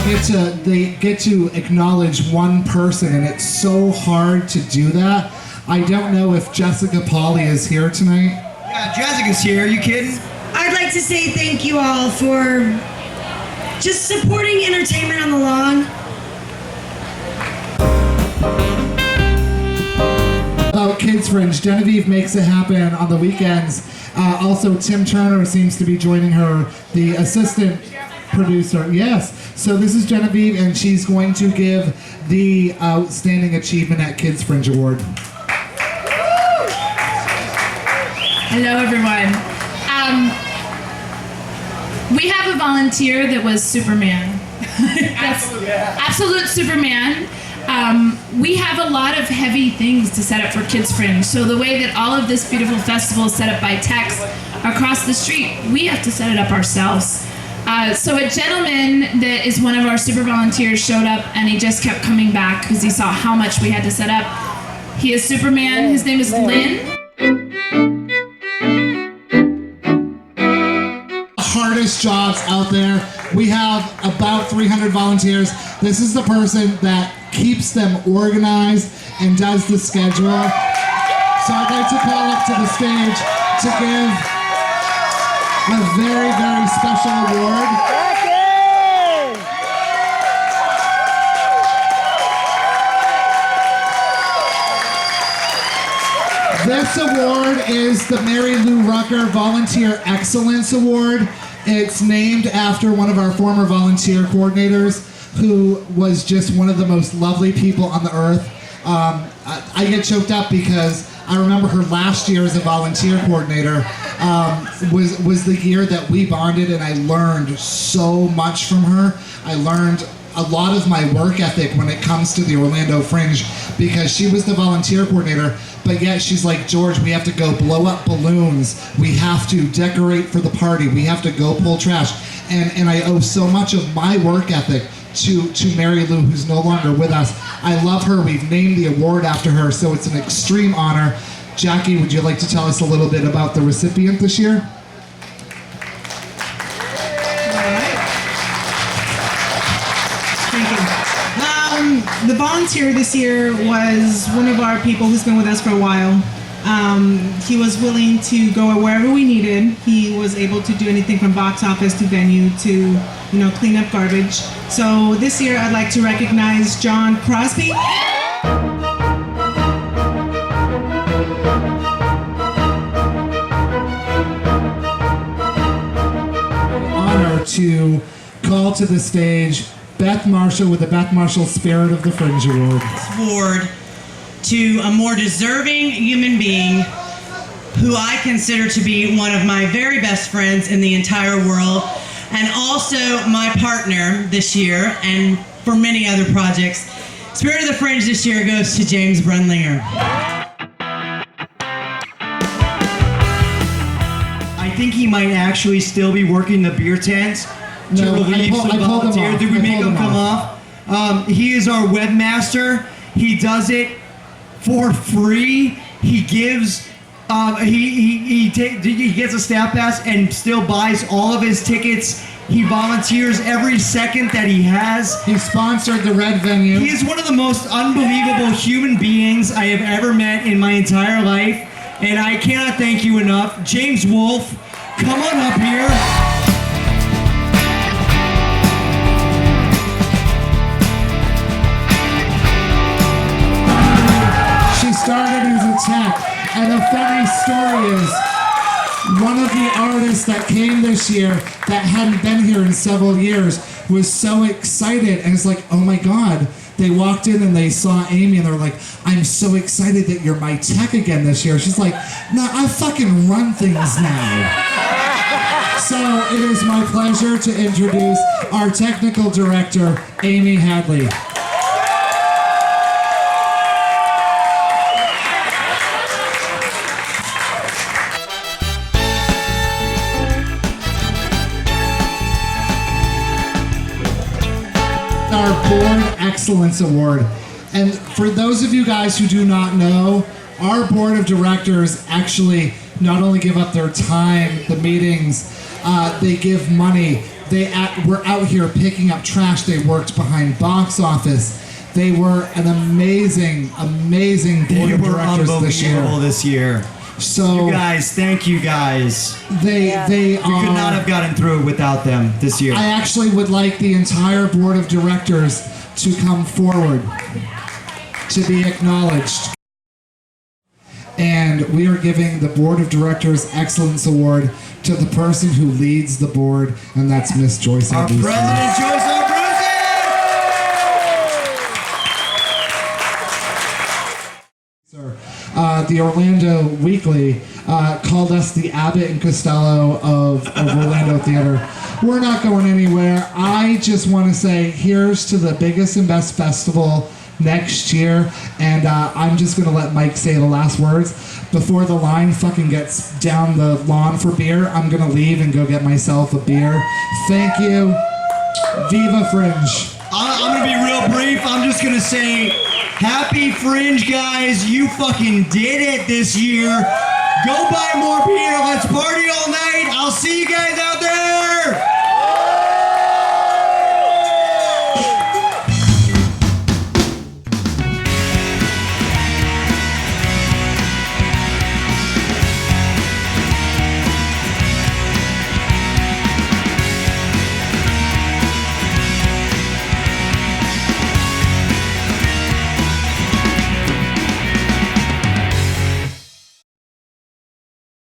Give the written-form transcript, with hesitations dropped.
they get to acknowledge one person, and it's so hard to do that. I don't know if Jessica Polly is here tonight. Yeah, Jessica's here. Are you kidding? I'd like to say thank you all for just supporting entertainment on the lawn. Oh, Kids Fringe. Genevieve makes it happen on the weekends. Also, Tim Turner seems to be joining her, the assistant producer. Yes. So this is Genevieve, and she's going to give the Outstanding Achievement at Kids Fringe Award. Hello, everyone. We have a volunteer that was Superman. Absolute Superman. We have a lot of heavy things to set up for Kids Fringe. So the way that all of this beautiful festival is set up by techs across the street, we have to set it up ourselves. So a gentleman that is one of our super volunteers showed up, and he just kept coming back because he saw how much we had to set up. He is Superman. His name is Lynn. Hardest jobs out there. We have about 300 volunteers. This is the person that keeps them organized and does the schedule. So I'd like to call up to the stage to give a very, very special award. This award is the Mary Lou Rucker Volunteer Excellence Award. It's named after one of our former volunteer coordinators who was just one of the most lovely people on the earth. I get choked up because I remember her last year as a volunteer coordinator was the year that we bonded, and I learned so much from her. I learned a lot of my work ethic when it comes to the Orlando Fringe because she was the volunteer coordinator, but yet she's like, George, we have to go blow up balloons. We have to decorate for the party. We have to go pull trash. And I owe so much of my work ethic to Mary Lou, who's no longer with us. I love her. We've named the award after her, so it's an extreme honor. Jackie, would you like to tell us a little bit about the recipient this year? The volunteer this year was one of our people who's been with us for a while. He was willing to go wherever we needed. He was able to do anything from box office to venue to, clean up garbage. So this year I'd like to recognize John Crosby. Honor to call to the stage Beth Marshall with the Beth Marshall Spirit of the Fringe Award. Award to a more deserving human being who I consider to be one of my very best friends in the entire world, and also my partner this year and for many other projects. Spirit of the Fringe this year goes to James Brunlinger. I think he might actually still be working the beer tent. No, to relieve some volunteers. Did we make him come off? He is our webmaster. He does it for free. He gives. He gets a staff pass and still buys all of his tickets. He volunteers every second that he has. He sponsored the Red Venue. He is one of the most unbelievable human beings I have ever met in my entire life, and I cannot thank you enough. James Wolfe, come on up here. Started as a tech, and the funny story is one of the artists that came this year that hadn't been here in several years was so excited, and it's like, oh my god, they walked in and they saw Amy and they're like, I'm so excited that you're my tech again this year. She's like, no, I fucking run things now. So it is my pleasure to introduce our technical director, Amy Hadley. Our Board Excellence Award. And for those of you guys who do not know, our board of directors actually not only give up their time, the meetings, they give money. were out here picking up trash. They worked behind box office. They were an amazing board of directors this year. This year. So you guys, thank you guys. They We could not have gotten through it without them this year. I actually would like the entire board of directors to come forward to be acknowledged. And we are giving the Board of Directors Excellence Award to the person who leads the board, and that's Miss Joyce Our Abruzzi. President Joyce Abruzzi! The Orlando Weekly called us the Abbott and Costello of Orlando Theater. We're not going anywhere. I just want to say here's to the biggest and best festival next year, and I'm just going to let Mike say the last words. Before the line fucking gets down the lawn for beer, I'm going to leave and go get myself a beer. Thank you. Viva Fringe. I'm going to be real brief. I'm just going to say, happy Fringe, guys. You fucking did it this year. Go buy more beer. Let's party all night. I'll see you guys out there.